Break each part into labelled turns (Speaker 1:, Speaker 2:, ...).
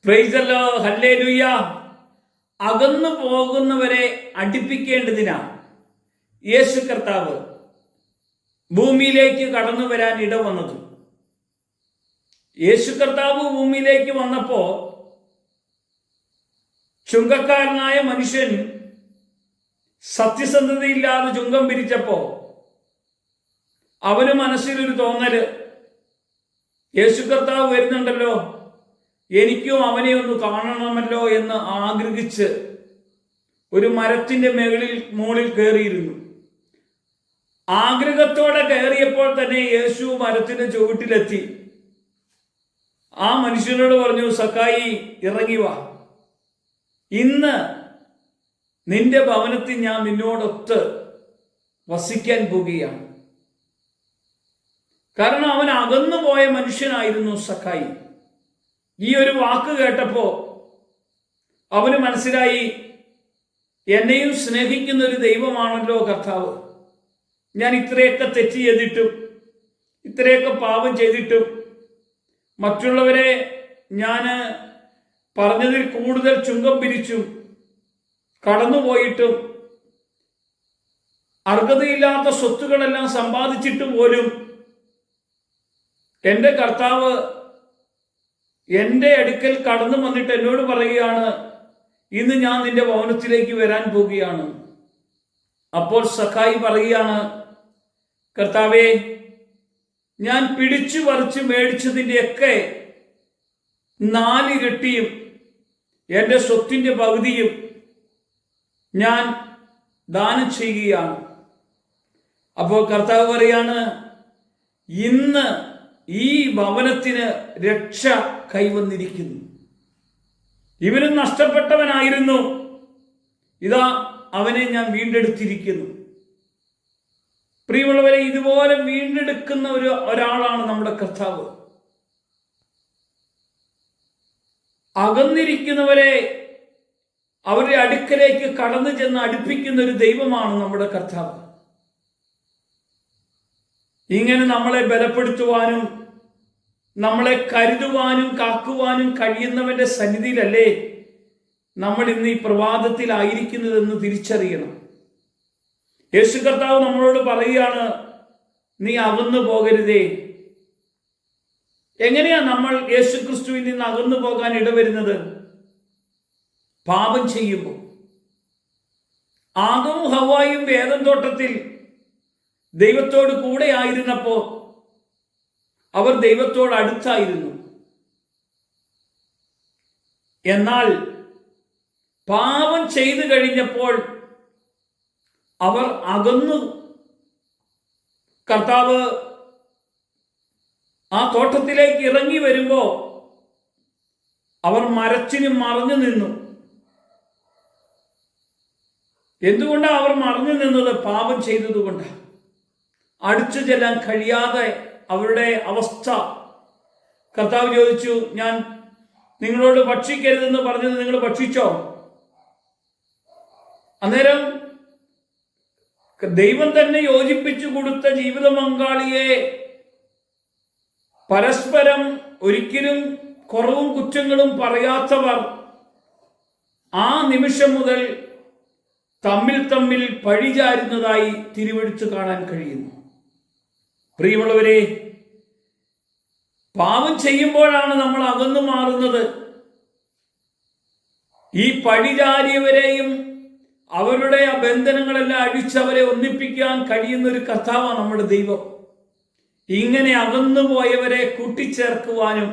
Speaker 1: Praise the Lord, hallelujah. അകന്നു പോകുന്നവരെ അടുപ്പിക്കേണ്ടതിനാണ് യേശു കർത്താവ് ഭൂമിയിലേക്ക് കടന്നു വരാൻ ഇടവന്നത്. യേശു കർത്താവ് ഭൂമിയിലേക്ക് വന്നപ്പോ ചുങ്കക്കാരനായ മനുഷ്യൻ സത്യസന്ധതയില്ലാതെ ചുങ്കം പിരിച്ചപ്പോ അവന് മനസ്സിലൊരു തോന്നല്, യേശു കർത്താവ് വരുന്നുണ്ടല്ലോ, എനിക്കും അവനെ ഒന്ന് കാണണമല്ലോ എന്ന് ആഗ്രഹിച്ച് ഒരു മരത്തിന്റെ മുകളിൽ കയറിയിരുന്നു. ആഗ്രഹത്തോടെ കയറിയപ്പോൾ തന്നെ യേശു മരത്തിന്റെ ചുവട്ടിലെത്തി. ആ മനുഷ്യനോട് പറഞ്ഞു, സക്കായി ഇറങ്ങി വാ, ഇന്ന് നിന്റെ ഭവനത്തിൽ ഞാൻ നിന്നോടൊത്ത് വസിക്കാൻ പോകുകയാണ്. കാരണം അവൻ അകന്നുപോയ മനുഷ്യനായിരുന്നു സക്കായി. ഈ ഒരു വാക്ക് കേട്ടപ്പോ അവന് മനസ്സിലായി, എന്നെയും സ്നേഹിക്കുന്ന ഒരു ദൈവമാണല്ലോ കർത്താവ്. ഞാൻ ഇത്രയൊക്കെ തെറ്റ് ചെയ്തിട്ടും ഇത്രയൊക്കെ പാപം ചെയ്തിട്ടും മറ്റുള്ളവരെ ഞാൻ പറഞ്ഞതിൽ കൂടുതൽ ചുങ്കം പിരിച്ചും കടന്നുപോയിട്ടും അർഹതയില്ലാത്ത സ്വത്തുക്കളെല്ലാം സമ്പാദിച്ചിട്ട് പോലും എൻ്റെ കർത്താവ് എൻ്റെ അടുക്കൽ കടന്നു വന്നിട്ട് എന്നോട് പറയുകയാണ്, ഇന്ന് ഞാൻ നിന്റെ ഭവനത്തിലേക്ക് വരാൻ പോവുകയാണ്. അപ്പോൾ സഖായി പറയുകയാണ്, കർത്താവേ, ഞാൻ പിടിച്ചു പറിച്ച് മേടിച്ചതിൻ്റെയൊക്കെ 4 ഇരട്ടിയും എൻ്റെ സ്വത്തിൻ്റെ പകുതിയും ഞാൻ ദാനം ചെയ്യുകയാണ്. അപ്പോൾ കർത്താവ് പറയാണ്, ഇന്ന് ഈ ഭവനത്തിന് രക്ഷ കൈവന്നിരിക്കുന്നു. ഇവനും നഷ്ടപ്പെട്ടവനായിരുന്നു, ഇതാ അവനെ ഞാൻ വീണ്ടെടുത്തിരിക്കുന്നു. പ്രിയമുള്ളവരെ, ഇതുപോലെ വീണ്ടെടുക്കുന്ന ഒരാളാണ് നമ്മുടെ കർത്താവ്. അകന്നിരിക്കുന്നവരെ അവരുടെ അടുക്കലേക്ക് കടന്നു ചെന്ന് അടുപ്പിക്കുന്ന ഒരു ദൈവമാണ് നമ്മുടെ കർത്താവ്. ഇങ്ങനെ നമ്മളെ ബലപ്പെടുത്തുവാനും നമ്മളെ കരുതുവാനും കാക്കുവാനും കഴിയുന്നവന്റെ സന്നിധിയിലല്ലേ നമ്മൾ ഇന്ന് ഈ പ്രഭാതത്തിലായിരിക്കുന്നതെന്ന് തിരിച്ചറിയണം. യേശു കർത്താവ് നമ്മളോട് പറയുകയാണ്, നീ അകന്നു പോകരുതേ. എങ്ങനെയാ നമ്മൾ യേശു ക്രിസ്തുവിൽ നിന്ന് അകന്നു പോകാൻ ഇടവരുന്നത്? പാപം ചെയ്യുമ്പോൾ. ആദവും ഹവ്വായും ഏദൻ തോട്ടത്തിൽ ദൈവത്തോട് കൂടെ ആയിരുന്നപ്പോ അവർ ദൈവത്തോട് അടുത്തായിരുന്നു. എന്നാൽ പാപം ചെയ്തു കഴിഞ്ഞപ്പോൾ അവർ അകന്നു. കർത്താവ് ആ തോട്ടത്തിലേക്ക് ഇറങ്ങി വരുമ്പോ അവർ മരച്ചിന് മറഞ്ഞു നിന്നു. എന്തുകൊണ്ടാണ് അവർ മറഞ്ഞു നിന്നത്? പാപം ചെയ്തതുകൊണ്ടാണ്. അടുത്തു ചെല്ലാൻ കഴിയാതെ അവരുടെ അവസ്ഥ. കർത്താവ് ചോദിച്ചു, ഞാൻ നിങ്ങളോട് ഭക്ഷിക്കരുതെന്ന് പറഞ്ഞത് നിങ്ങൾ ഭക്ഷിച്ചോ? അന്നേരം ദൈവം തന്നെ യോജിപ്പിച്ചു കൊടുത്ത ജീവിത പങ്കാളിയെ പരസ്പരം ഒരിക്കലും കുറവും കുറ്റങ്ങളും പറയാത്തവർ ആ നിമിഷം മുതൽ തമ്മിൽ പഴിചാരുന്നതായി തിരുവെടുത്ത് കാണാൻ കഴിയുന്നു. പ്രിയമുള്ളവരെ, പാപം ചെയ്യുമ്പോഴാണ് നമ്മൾ അകന്നു മാറുന്നത്. ഈ പഴിചാരിയവരെയും അവരുടെ ആ ബന്ധനങ്ങളെല്ലാം അഴിച്ചവരെ ഒന്നിപ്പിക്കാൻ കഴിയുന്ന ഒരു കർത്താവാണ് നമ്മുടെ ദൈവം. ഇങ്ങനെ അകന്നുപോയവരെ കൂട്ടിച്ചേർക്കുവാനും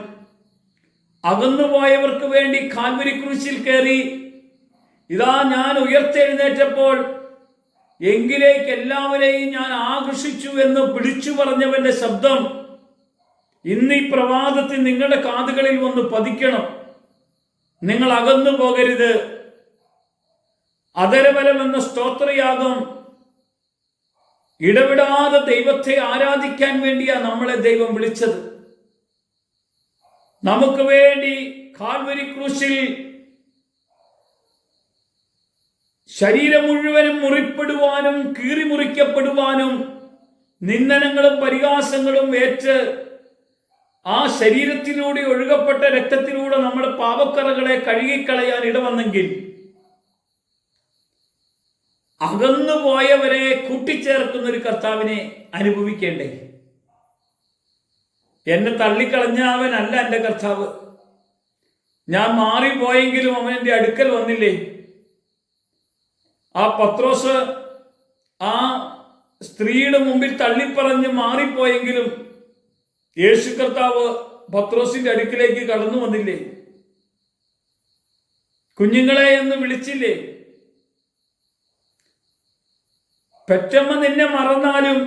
Speaker 1: അകന്നുപോയവർക്ക് വേണ്ടി കാൽവരി ക്രൂശിൽ കയറി, ഇതാ ഞാൻ ഉയർത്തെഴുന്നേറ്റപ്പോൾ എങ്കിലേക്ക് എല്ലാവരെയും ഞാൻ ആകർഷിച്ചു എന്ന് വിളിച്ചു പറഞ്ഞവന്റെ ശബ്ദം ഇന്ന് ഈ പ്രഭാതത്തിൽ നിങ്ങളുടെ കാതുകളിൽ വന്ന് പതിക്കണം. നിങ്ങൾ അകന്നു പോകരുത്. അധരബലം എന്ന സ്തോത്രയാഗം ഇടവിടാതെ ദൈവത്തെ ആരാധിക്കാൻ വേണ്ടിയാ നമ്മളെ ദൈവം വിളിച്ചത്. നമുക്ക് വേണ്ടി കാൽവരി ക്രൂശിൽ ശരീരം മുഴുവനും മുറിപ്പെടുവാനും കീറിമുറിക്കപ്പെടുവാനും നിന്ദനങ്ങളും പരിഹാസങ്ങളും ഏറ്റ് ആ ശരീരത്തിലൂടെ ഒഴുകപ്പെട്ട രക്തത്തിലൂടെ നമ്മുടെ പാപക്കറകളെ കഴുകിക്കളയാൻ ഇടവന്നെങ്കിൽ അകന്നുപോയവരെ കൂട്ടിച്ചേർക്കുന്ന ഒരു കർത്താവിനെ അനുഭവിക്കേണ്ടേ? എന്നെ തള്ളിക്കളഞ്ഞ അവനല്ല എൻ്റെ കർത്താവ്. ഞാൻ മാറിപ്പോയെങ്കിലും അവൻ എൻ്റെ അടുക്കൽ വന്നില്ലേ? ആ പത്രോസ് ആ സ്ത്രീയുടെ മുമ്പിൽ തള്ളിപ്പറഞ്ഞ് മാറിപ്പോയെങ്കിലും യേശു കർത്താവ് പത്രോസിന്റെ അടുക്കിലേക്ക് കടന്നു വന്നില്ലേ? കുഞ്ഞുങ്ങളെ എന്ന് വിളിച്ചില്ലേ? പെറ്റമ്മ നിന്നെ മറന്നാലും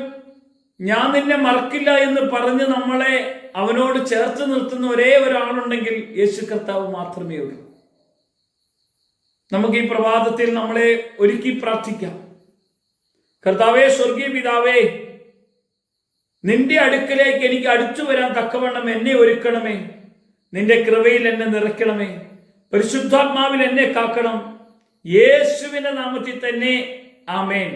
Speaker 1: ഞാൻ നിന്നെ മറക്കില്ല എന്ന് പറഞ്ഞ് നമ്മളെ അവനോട് ചേർത്ത് നിർത്തുന്ന ഒരേ ഒരാളുണ്ടെങ്കിൽ യേശു കർത്താവ് മാത്രമേ ഉള്ളൂ. നമുക്ക് ഈ പ്രഭാതത്തിൽ നമ്മളെ ഒരുക്കി പ്രാർത്ഥിക്കാം. കർത്താവേ, സ്വർഗീയ പിതാവേ, നിന്റെ അടുക്കലേക്ക് എനിക്ക് അടുത്തു വരാൻ തക്കവണ്ണം എന്നെ ഒരുക്കണമേ. നിന്റെ കൃപയിൽ എന്നെ നിറയ്ക്കണമേ. പരിശുദ്ധാത്മാവിൽ എന്നെ കാക്കണം. യേശുവിന്റെ നാമത്തിൽ തന്നെ ആമേൻ.